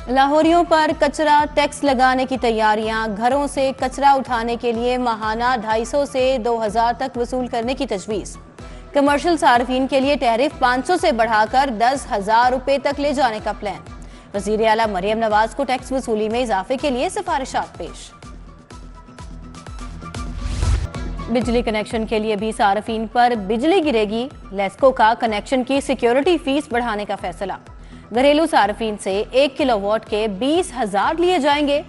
लाहौरियों पर कचरा टैक्स लगाने की तैयारियां। घरों से कचरा उठाने के लिए माहाना 250 से 2000 तक वसूल करने की तजवीज़। कमर्शियल सार्फिन के लिए टैरिफ 500 से बढ़ाकर 10,000 रुपए तक ले जाने का प्लान। वज़ीर आला मरियम नवाज को टैक्स वसूली में इजाफे के लिए सिफारिशात पेश। बिजली कनेक्शन के लिए भी सार्फिन पर बिजली गिरेगी। लेस्को का कनेक्शन की सिक्योरिटी फीस बढ़ाने का फैसला। घरेलू सार्फिन से 1 किलोवाट के 20,000 लिए जाएंगे।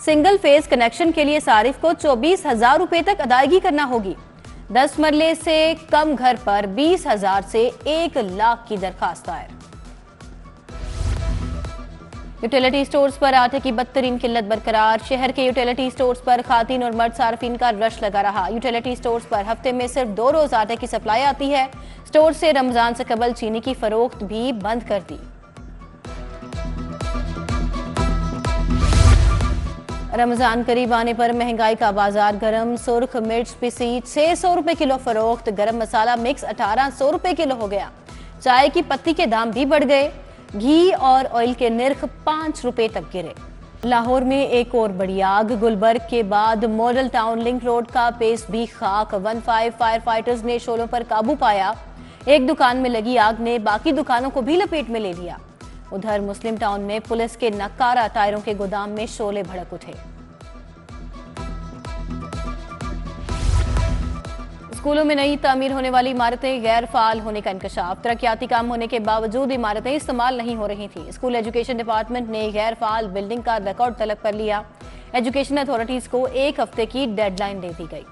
सिंगल फेज कनेक्शन के लिए सारिफ को 24,000 रुपए तक अदायगी करना होगी। 10 मरले से कम घर पर 20,000 से 1 लाख की दरखास्त दायर। यूटिलिटी स्टोर्स पर आटे की बदतरीन किल्लत बरकरार। शहर के यूटिलिटी स्टोर्स पर खातीन और मर्द सार्फिन का रश लगा रहा। यूटिलिटी स्टोर्स पर हफ्ते में सिर्फ 2 रोज आटे की सप्लाई आती है। स्टोर से रमजान से कबल चीनी की फरोख्त भी बंद कर दी। रमजान करीब आने पर महंगाई का बाजार गर्म। सुर्ख मिर्च पिसी 600 रुपए किलो फरोख्त। गरम मसाला मिक्स 1800 रुपए किलो हो गया। चाय की पत्ती के दाम भी बढ़ गए। घी और ऑयल के निर्ख 5 रुपए तक गिरे। लाहौर में एक और बड़ी आग। गुलबर्ग के बाद मॉडल टाउन लिंक रोड का पेस भी खाक। 15 फायर फाइटर्स ने शोलों पर काबू पाया। एक दुकान में लगी आग ने बाकी दुकानों को भी लपेट में ले लिया। उधर मुस्लिम टाउन में पुलिस के नक्कारा टायरों के गोदाम में शोले भड़क उठे। स्कूलों में नई तामीर होने वाली इमारतें गैर फाल होने का इंकशाफ। तरक्याती काम होने के बावजूद इमारतें इस्तेमाल नहीं हो रही थी। स्कूल एजुकेशन डिपार्टमेंट ने गैर फाल बिल्डिंग का रिकॉर्ड तलब कर लिया। एजुकेशन अथॉरिटीज को 1 हफ्ते की डेडलाइन दे दी गई।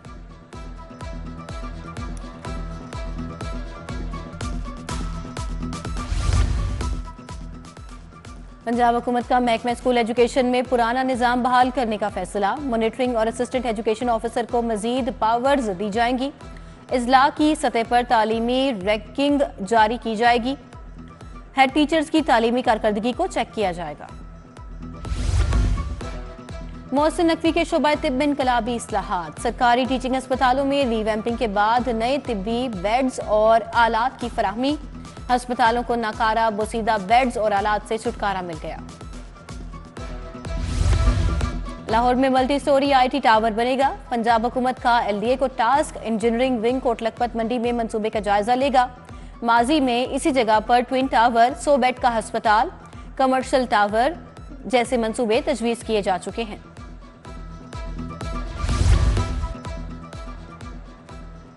पंजाब हुकूमत का महकमा स्कूल एजुकेशन में पुराना निजाम बहाल करने का फैसला। मॉनिटरिंग और असिस्टेंट एजुकेशन ऑफिसर को मजीद पावर्स दी जाएंगी। इजला की सतह पर तालीमी रैंकिंग जारी की जाएगी। हेड टीचर्स की तालीमी कारकर्दगी को चेक किया जाएगा। मोहसिन नकवी के शोबा तिब में इनकलाबी इस्लाहात। सरकारी टीचिंग अस्पतालों में रीवैम्पिंग के बाद नए तिब्बी बेड्स और आलात की फराहमी। अस्पतालों को नाकारा बोसीदा बेड्स और आलात से छुटकारा मिल गया। लाहौर में मल्टी स्टोरी IT टावर बनेगा। पंजाब हुकूमत का LDA को task. Engineering wing Kot Lakhpat मंडी में मंसूबे का जायजा लेगा। माजी में इसी जगह पर ट्विन टावर, 100 बेड का अस्पताल, कमर्शियल टावर जैसे मंसूबे तजवीज किए जा चुके हैं।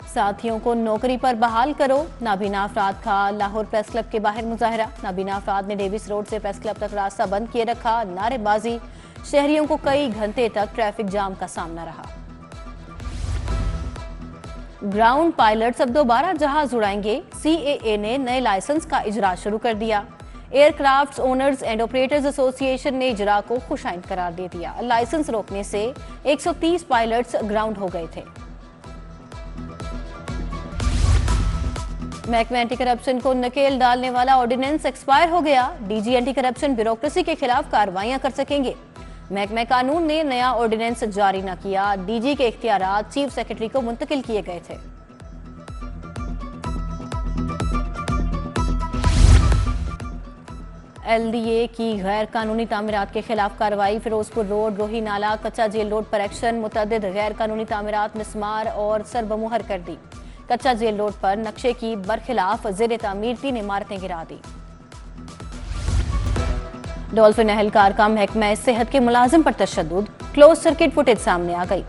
साथियों को नौकरी पर बहाल करो। नाबीना अफराद का लाहौर प्रेस क्लब के बाहर मुजाहरा। नाबीना अफराद ने डेविस रोड से प्रेस क्लब तक रास्ता बंद किए रखा। नारेबाजी। शहरियों को कई घंटे तक ट्रैफिक जाम का सामना रहा। ग्राउंड पायलट्स अब दोबारा जहाज उड़ाएंगे। CAA ने नए लाइसेंस का इजरा शुरू कर दिया। Aircraft owners and operators association ने इजरा को खुशाइन करार दे दिया। लाइसेंस रोकने से 130 पायलट्स ग्राउंड हो गए थे। महकमा एंटी करप्शन को नकेल डालने वाला ऑर्डिनेंस एक्सपायर हो गया। DG एंटी करप्शन ब्यूरोक्रेसी के खिलाफ कार्रवाइयां कर सकेंगे। महकमा कानून ने नया ऑर्डिनेंस जारी न किया। DG के इख्तियारात चीफ सेक्रेटरी को मुंतकिल किए गए थे। LDA की गैर कानूनी तामीरात के खिलाफ कार्रवाई। फिरोजपुर रोड, रोही नाला, कच्चा जेल रोड पर एक्शन। मुतअद्दिद गैर कानूनी तामीरात मिसमार और सरबमुहर कर दी। कच्चा जेल रोड पर नक्शे की बरखिलाफ जेर तामीर 3 इमारतें गिरा दी। डॉल्फिन एहलकार का महकमा सेहत के मुलाजिम पर तशद्दुद। क्लोज सर्किट फुटेज सामने आ गई।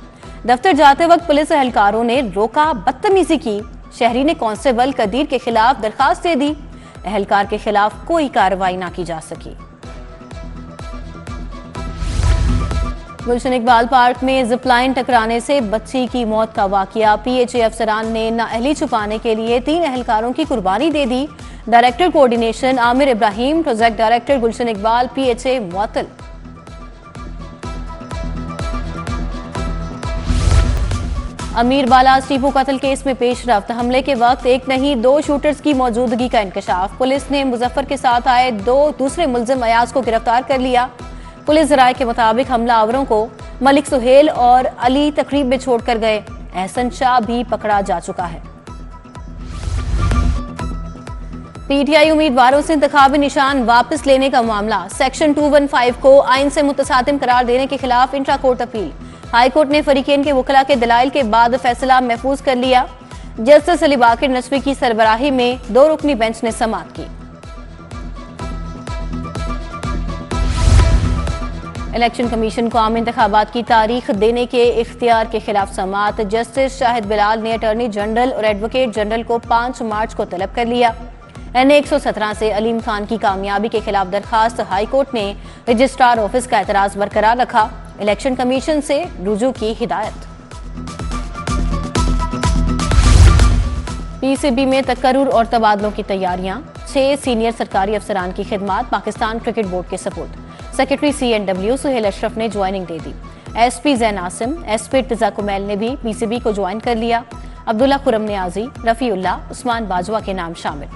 दफ्तर जाते वक्त पुलिस एहलकारों ने रोका, बदतमीजी की। शहरी ने कांस्टेबल कदीर के खिलाफ दरखास्त दे दी। एहलकार के खिलाफ कोई कार्रवाई ना की जा सकी। गुलशन इकबाल पार्क में जिपलाइन टकराने से बच्ची की मौत का वाकया। PHA अफसरान ने नाअहली छुपाने के लिए 3 एहलकारों की कुर्बानी दे दी। Director coordination Aamir Ibrahim, project director Gulshan Iqbal, PHA मुअत्तल। अमीर बालाज टीपू कत्ल केस में पेशरफ्त। हमले के वक्त एक नहीं 2 शूटर्स की मौजूदगी का इंकशाफ। पुलिस ने मुजफ्फर के साथ आए 2 दूसरे मुलजिम अयाज को गिरफ्तार कर लिया। पुलिस राय के मुताबिक हमलावरों को मलिक सुहेल और अली तकरीब में छोड़कर गए। एहसन शाह भी पकड़ा जा चुका है। पीटीआई उम्मीदवारों से इंतखाबी निशान वापस लेने का मामला। सेक्शन 215 को आइन से मुतसादिम करार देने के खिलाफ इंट्रा कोर्ट अपील। हाईकोर्ट ने फरीकेन के वकला के दलाइल के बाद फैसला महफूज कर लिया। जस्टिस अली बाकिर नजफी की सरबराही में 2 रुकनी बेंच ने समाअत की। इलेक्शन कमीशन को आम इंतखाबात की तारीख देने के इख्तियार के खिलाफ समाअत। जस्टिस शाहिद बिलाल ने अटॉर्नी जनरल और एडवोकेट जनरल को 5 मार्च को तलब कर लिया। NA 117 से अलीम खान की कामयाबी के खिलाफ दरखास्त। हाईकोर्ट ने रजिस्ट्रार ऑफिस का एतराज बरकरार रखा। इलेक्शन कमीशन से रुजू की हिदायत। PCB में तकर्रुर और तबादलों की तैयारियां। 6 सीनियर सरकारी अफसरान की खिदमात पाकिस्तान क्रिकेट बोर्ड के सपुर्द। सेक्रेटरी CNW सुहेल अशरफ ने ज्वाइनिंग दे दी। SP जैन आसिम, SP इर्तिजा कुमैल ने भी PCB को ज्वाइन कर लिया। अब्दुल्ला खुरम नियाजी, रफीउल्ला, उस्मान बाजवा के नाम शामिल।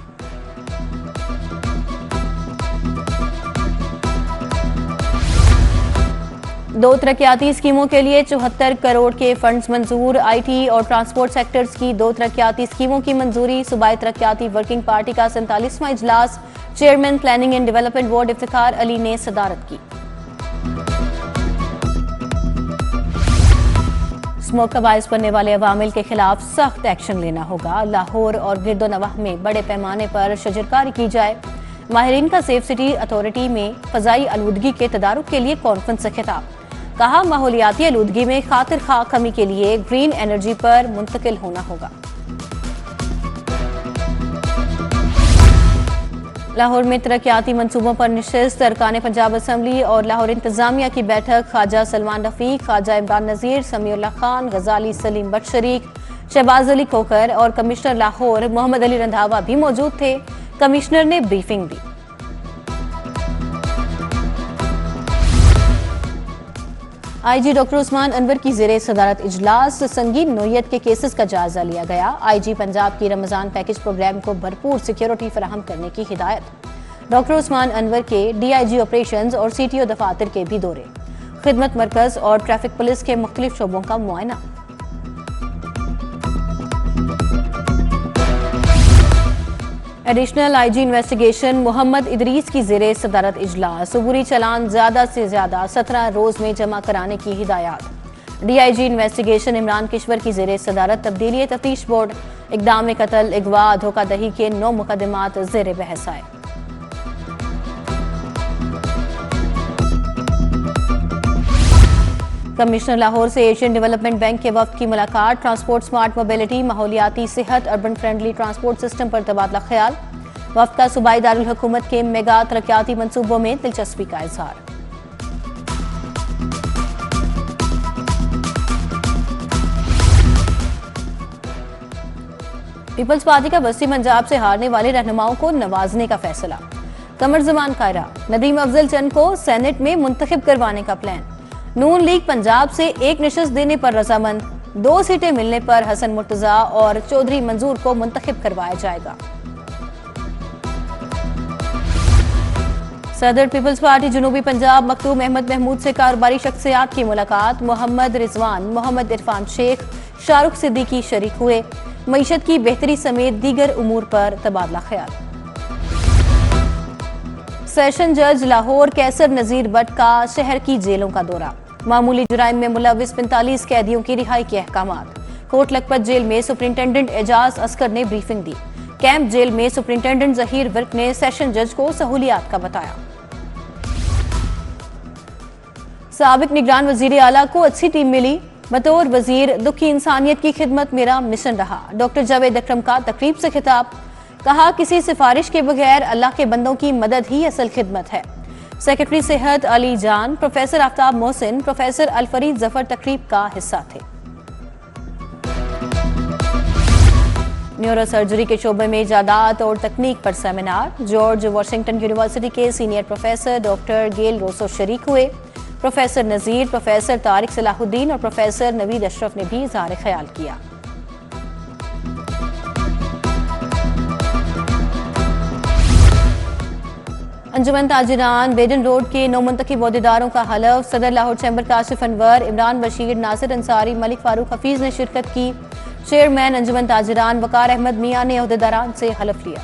दो तरक्याती स्कीमों के लिए 74 करोड़ के फंड्स मंजूर। IT और ट्रांसपोर्ट सेक्टर्स की 2 तरक्याती स्कीमों की मंजूरी। सूबाई तरक्याती वर्किंग पार्टी का 47वां इजलास। Chairman planning and development board Iftikhar Ali ने सदारत की। स्मोक का बायस बनने वाले अवामिल के खिलाफ सख्त एक्शन लेना होगा। लाहौर और गिरदोनवाह में बड़े पैमाने पर शजरकारी की जाए। माहिरीन का सेफ सिटी अथॉरिटी में फजाई आलूदगी के तदारुक के लिए कॉन्फ्रेंस से खिताब। कहा, माहौलियाती आलूदगी में खातिर खा कमी के लिए ग्रीन एनर्जी पर मुंतकिल होना होगा। लाहौर में तरक्याती मंसूबों पर निशिस्त। अरकान पंजाब असम्बली और लाहौर इंतजामिया की बैठक। ख्वाजा सलमान रफीक, ख्वाजा इमरान नजीर, समीउल्लाह खान, गजाली सलीम बट शरीक, शहबाज अली खोकर और कमिश्नर लाहौर मोहम्मद अली रंधावा भी मौजूद थे। कमिश्नर ने ब्रीफिंग दी। IG डॉक्टर उस्मान अनवर की ज़ेरे सदारत इजलास। संगीन नोयत के केसेस का जायजा लिया गया। IG पंजाब की रमजान पैकेज प्रोग्राम को भरपूर सिक्योरिटी फराहम करने की हिदायत। डॉक्टर उस्मान अनवर के DIG ऑपरेशंस और CTO दफातर के भी दौरे। खिदमत मरकज और ट्रैफिक पुलिस के मुख्तलिफ शोबों का मुआयना। Additional IG investigation. Mohammad Idrees की ज़ेरे सदारत इजलास। अबूरी चालान ज्यादा से ज्यादा 17 रोज में जमा कराने की हिदायत। DIG इन्वेस्टिगेशन इमरान किश्वर की ज़ेरे सदारत तब्दीली तफ्तीश बोर्ड। इक़दाम कत्ल, अगवा, धोखाधही के 9 मुकदमात ज़ेरे बहस आए। कमिश्नर लाहौर से एशियन डेवलपमेंट बैंक के वफ्द की मुलाकात। ट्रांसपोर्ट स्मार्ट मोबिलिटी, माहौलियाती सेहत, अर्बन फ्रेंडली ट्रांसपोर्ट सिस्टम पर तबादला ख्याल। वफ्द का सूबाई दारुल हुकूमत के मेगा तरक्याती मंसूबों में दिलचस्पी का इजहार। पीपल्स पार्टी का बस्ती पंजाब से हारने वाले रहनुमाओं को नवाजने का फैसला। कमर जमान कायरा, नदीम अफजल चंद को सेनेट में मुंतखब करवाने का प्लान। नून लीग पंजाब से 1 नशिस्त देने पर रजामंद। 2 सीटें मिलने पर हसन मुर्तजा और चौधरी मंजूर को मुंतखब करवाया जाएगा। सदर पीपल्स पार्टी जनूबी पंजाब मखदूम अहमद महमूद से कारोबारी शख्सियात की मुलाकात। मोहम्मद रिजवान, मोहम्मद इरफान शेख, शाहरुख सिद्दीकी शरीक हुए। मईशत की बेहतरी समेत दीगर उमूर पर तबादला ख्याल। सेशन जज लाहौर कैसर नजीर बट का शहर की जेलों का दौरा। मामूली जुराइम में मुलविस 45 कैदियों की रिहाई के अहकामात। कोट लखपत जेल में सुपरिंटेंडेंट एजाज असकर ने ब्रीफिंग दी। कैंप जेल में सुपरिंटेंडेंट जहीर विर्क ने सेशन जज को सहूलियात का बताया। साबिक निगरान वजीर आला को अच्छी टीम मिली। बतौर वजीर दुखी इंसानियत की खिदमत मेरा मिशन रहा। डॉक्टर जावेद अकरम का तकरीब से खिताब। कहा, किसी सिफारिश के बगैर अल्लाह के बंदों की मदद ही असल खिदमत है। सेक्रेटरी सेहत अली जान, प्रोफेसर आफ्ताब मोहसिन, प्रोफेसर अलफरीद जफर तकरीब का हिस्सा थे। न्यूरो सर्जरी के शोबे में इजादात और तकनीक पर सेमिनार। जॉर्ज वाशिंगटन यूनिवर्सिटी के सीनियर प्रोफेसर डॉक्टर गेल रोसो शरीक हुए। प्रोफेसर नजीर, प्रोफेसर तारिक सलाहुद्दीन और प्रोफेसर नवीद अशरफ ने भी इज़हार ख्याल किया। अंजुमन ताजिरान बेडन रोड के 9 मुंतखब ओहदेदारों का हलफ। सदर लाहौर चैम्बर काशिफ अनवर, इमरान बशीर, नासिर अंसारी, मलिक फारूक हफीज ने शिरकत की। चेयरमैन अंजुमन ताजिरान वकार अहमद मियां ने ओहदेदारान से हलफ लिया।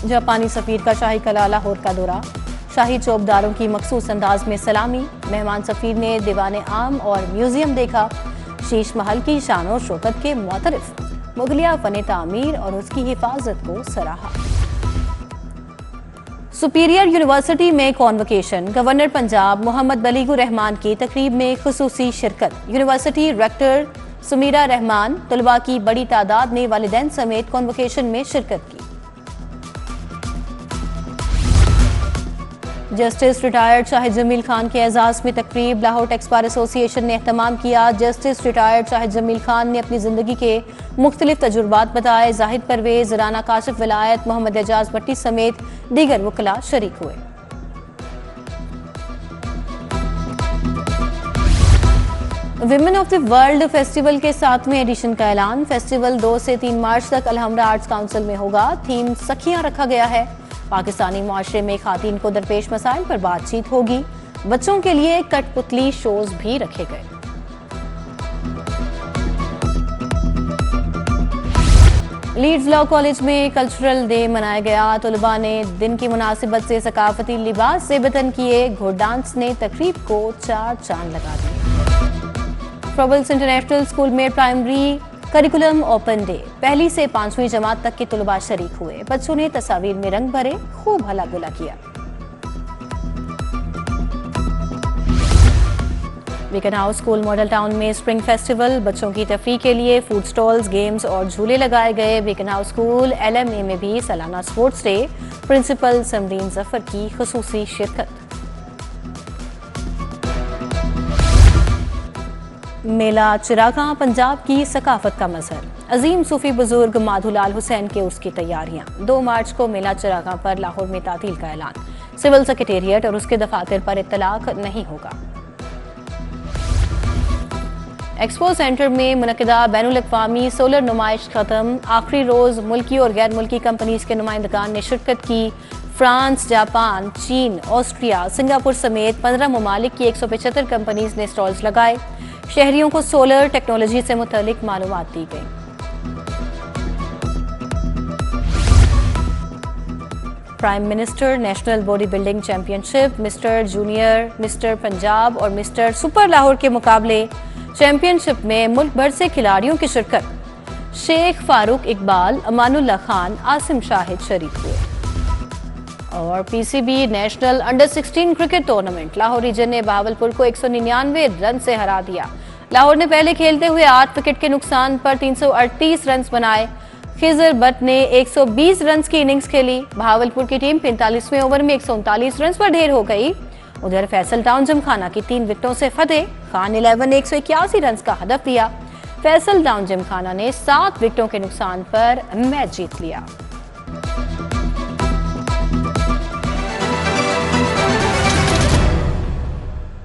जापानी सफीर का शाही कला लाहौर का दौरा, शाही चौबदारों की मखसूस अंदाज में सलामी। मेहमान सफीर ने दीवाने आम और म्यूजियम देखा। शीश महल की शान और शौकत के मुतरिफ मुगलिया फन तामीर और उसकी हिफाजत को सराहा। सुपीरियर यूनिवर्सिटी में कॉन्वोकेशन, गवर्नर पंजाब मोहम्मद बलीगुर रहमान की तकरीब में खुसूसी शिरकत। यूनिवर्सिटी रेक्टर सुमीरा रहमान, तलबा की बड़ी तादाद ने वालिदैन समेत कॉन्वोकेशन में शिरकत की। जस्टिस रिटायर्ड शाहिद जमील खान के एजाज में तकरीब, लाहौर टैक्स बार एसोसिएशन ने एहतमाम किया। जस्टिस रिटायर्ड शाहिद जमील खान ने अपनी जिंदगी के मुख्तलिफ तजुर्बात बताए। जाहिद परवेज, राना काशिफ विलायत, मोहम्मद एजाज भट्टी समेत दीगर वकला शरीक हुए। Women of the world festival के 7वें एडिशन का ऐलान। फेस्टिवल 2 से 3 मार्च तक अलहमरा आर्ट्स काउंसिल में होगा। थीम सखियां रखा गया है। पाकिस्तानी मुआशरे में खातीन को दरपेश मसाइल पर बातचीत होगी। बच्चों के लिए कठपुतली शोज भी रखे गए। लीड्स लॉ कॉलेज में कल्चरल डे मनाया गया। तलबा ने दिन की मुनासिबत से सकाफती लिबास से बतन किए। घोड़ डांस ने तकरीब को 4 चांद लगा दिए। फ्रोबल्स इंटरनेशनल स्कूल में प्राइमरी करिकुलम ओपन डे, पहली से 5वीं जमात तक के तलबा शरीक हुए। बच्चों ने तस्वीर में रंग भरे, खूब हला गुला किया। Weekend house school model town में स्प्रिंग फेस्टिवल, बच्चों की तफरीह के लिए फूड स्टॉल्स, गेम्स और झूले लगाए गए। वीकेंड हाउस स्कूल LMA में भी सालाना sports day, principal Samreen Zafar की खुसूसी शिरकत। मेला चिरागां पंजाब की सकाफत का मजहर, अजीम सूफी बुजुर्ग माधुलाल हुसैन के उर्स की तैयारियां। 2 मार्च को मेला चिरागां पर लाहौर में तातील का ऐलान। सिविल सेक्रेटेरिएट और उसके दफातर पर इत्तलाक नहीं होगा। एक्सपो सेंटर में मुनक़िदा बैनुल अक़वामी सोलर नुमाइश खत्म। आखिरी रोज मुल्की और गैर मुल्की कंपनीज के नुमाइंदगान ने शिरकत की। फ्रांस, जापान, चीन, ऑस्ट्रिया, सिंगापुर समेत 15 ममालिक की 175 कंपनीज ने स्टॉल्स लगाए। शहरियों को सोलर टेक्नोलॉजी से मुतालिक मालूमात दी गई। Prime minister national body building championship, mister junior, mister Punjab और मिस्टर सुपर लाहौर के मुकाबले। चैंपियनशिप में मुल्क भर से खिलाड़ियों की शिरकत। शेख फारूक इकबाल, अमानुल्लाह खान, आसिम शाहिद शरीक हुए। और PCB national under 16 cricket tournament, Lahore region ने बहावलपुर को 199 रन से हरा दिया। लाहौर ने पहले खेलते हुए 8 विकेट के नुकसान पर 338 रन बनाए। खिजर बट ने 120 रन की इनिंग्स खेली। बहावलपुर की टीम 45वें ओवर में 139 रन पर ढेर हो गई। उधर फैसल टाउन जिमखाना की 3 विकेटों से फतेह। खान 11 ने 181 रन का हदफ दिया। फैसल टाउन जिमखाना ने 7 विकेटों के नुकसान पर मैच जीत लिया।